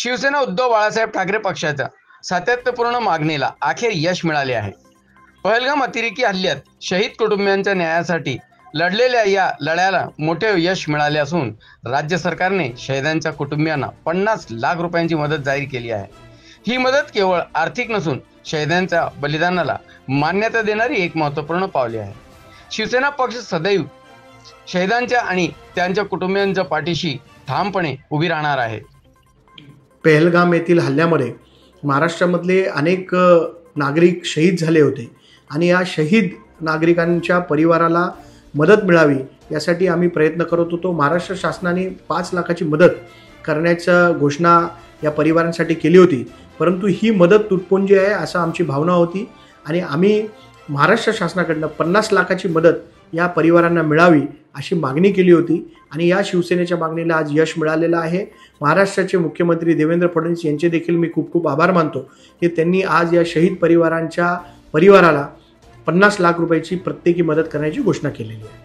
शिवसेना उद्धव बाळासाहेब ठाकरे पक्षाच्या सातत्यपूर्ण मागणीला अखेर यश मिळाले आहे। पहलगाम अतिरेकी हल्ल्यात शहीद कुटुंबियांच्या न्यायासाठी लढलेल्या या लढ्याला मोठे यश मिळाले असून राज्य सरकारने शहीदांच्या कुटुंबियांना 50 लाख रुपयांची मदत जाहीर केली आहे। ही मदत केवळ आर्थिक नसून शहीदांच्या बलिदानाला मान्यता देणारी एक महत्त्वपूर्ण पावले आहे। शिवसेना पक्ष सदैव शहीदांच्या आणि त्यांच्या कुटुंबियांच्या पाठीशी ठामपणे उभी राहणार आहे। पहलगाम येथील हल्ल्यामध्ये महाराष्ट्रामधले अनेक नागरिक शहीद झाले होते आणि या शहीद नागरिकांच्या परिवाराला मदत मिळावी यासाठी आम्ही प्रयत्न करत होतो। महाराष्ट्र शासनाने 5 लाखाची मदत करण्याची घोषणा या परिवारांसाठी केली होती, परंतु ही मदत तुटपुंजी आहे असं आमची भावना होती आणि आम्ही महाराष्ट्र शासनाकडून 50 लाखाची मदत या परिवारांना मिळावी अशी मागणी केली होती आणि या शिवसेनेच्या मागणीला आज यश मिळालेलं आहे। महाराष्ट्राचे मुख्यमंत्री देवेंद्र फडणवीस यांचे देखील मी खूप खूप आभार मानतो की त्यांनी आज या शहीद परिवारांच्या परिवाराला 50 लाख रुपयाची प्रत्येकी मदत करण्याची घोषणा केलेली आहे।